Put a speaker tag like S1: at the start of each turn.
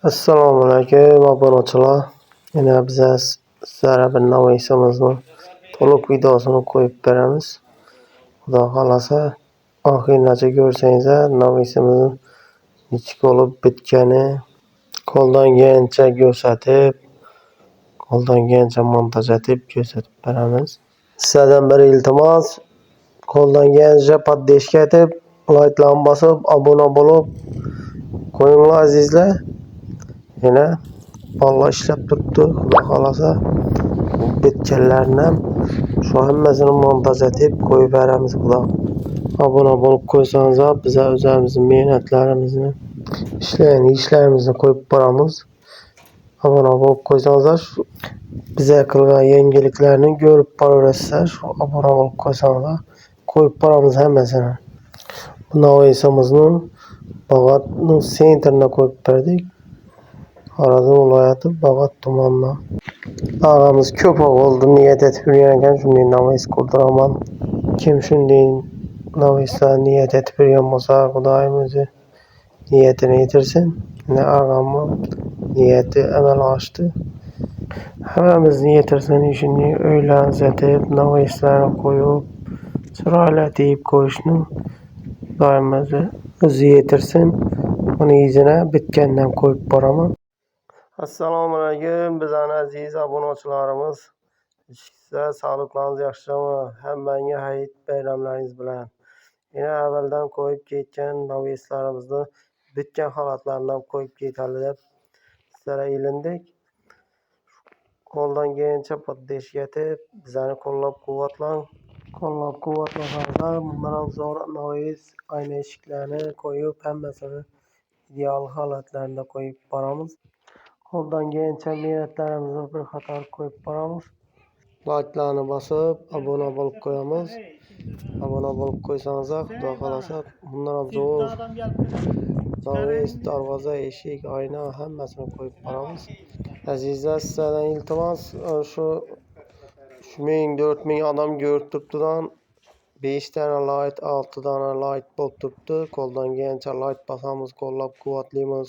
S1: Assalomu alaykum obunachilar. Yana biza sizlarga bir namoyishimizni to'liq videosini qo'yib beramiz. Xudo xolasa oxirigacha ko'rsangizlar namoyishimizni nechuk bo'lib bitgani qo'ldan kelgancha ko'rsatib, qo'ldan kelgancha montaj etib ko'rsatib beramiz. Sizlardan bir iltimos, qo'ldan kelgancha podpishka etib, like'larni bosib, obuna bo'lib qo'yinglar azizlar. Yine vallahi ishlab turibdi. Xudo xolasa bitganlarni ham shu hammasini montaj etib qo'yib beramiz. Xudo obuna bo'lib qo'ysangiz, biz o'zimizning mehnatlarimizni, ishlarimizni qo'yib boramiz. Obuna bo'lib qo'ysangiz, biza qilgan yangiliklarni ko'rib boraverasizlar. Shu obuna bo'lib qo'ysangiz, qo'yib boramiz hammasini. Bu namoyishimizni Bag'atning sentrina qo'yib berdik. Xorazm viloyati Bag'at tumanidan. Ağamız ko'p bo'ldi, niyat etib yurgan ekan, shunday namoyish qildiraman. Kim shunday namoyishlar niyat etib yurgan bo'lsa, Xudoyim o'zi niyatini yetirsin. Ağamni niyati amalga oshdi. Hammamizni yetirsin, shunday o'ylarni etib, namoyishlarni qo'yib, chiroyli etib qo'yishni Xudoyim o'zi yetirsin. Uni izini bitgandan qo'yib boraman. Assalomu alaykum bizning aziz obunachilarimiz. Sizlar sog'liqlaringiz yaxshimi? Hammangga hayit bayramlaringiz bilan. Yana avvaldan qo'yib ketgan namoyishlarimizni bitgan holatlarni qo'yib ketadi deb sizlarga ilindik. Qo'ldan kelgancha podpishka etib, bizani qo'llab-quvvatlang. Qo'llab-quvvatlasanglar, bundan ham zo'r namoyish ayna eshiklarni qo'yib, hammasini ideal holatlarida qo'yib boramiz. Qo'ldan kelgancha mehnatlarimizni bir qator qo'yib boramiz. Like'larni bosib, obuna bo'lib qo'yamiz. Obuna bo'lib qo'ysangiz, Xudo xolasa, bundan ham zo'r namoyish, darvoza, eshik, oyna hammasini qo'yib boramiz. Azizlar, sizlardan iltimos, shu 3000-4000 odam ko'rib turibdidan 5 dona like, 6 dona like bo'lib turibdi. Qo'ldan kelgancha like bosamiz, qo'llab-quvvatlaymiz.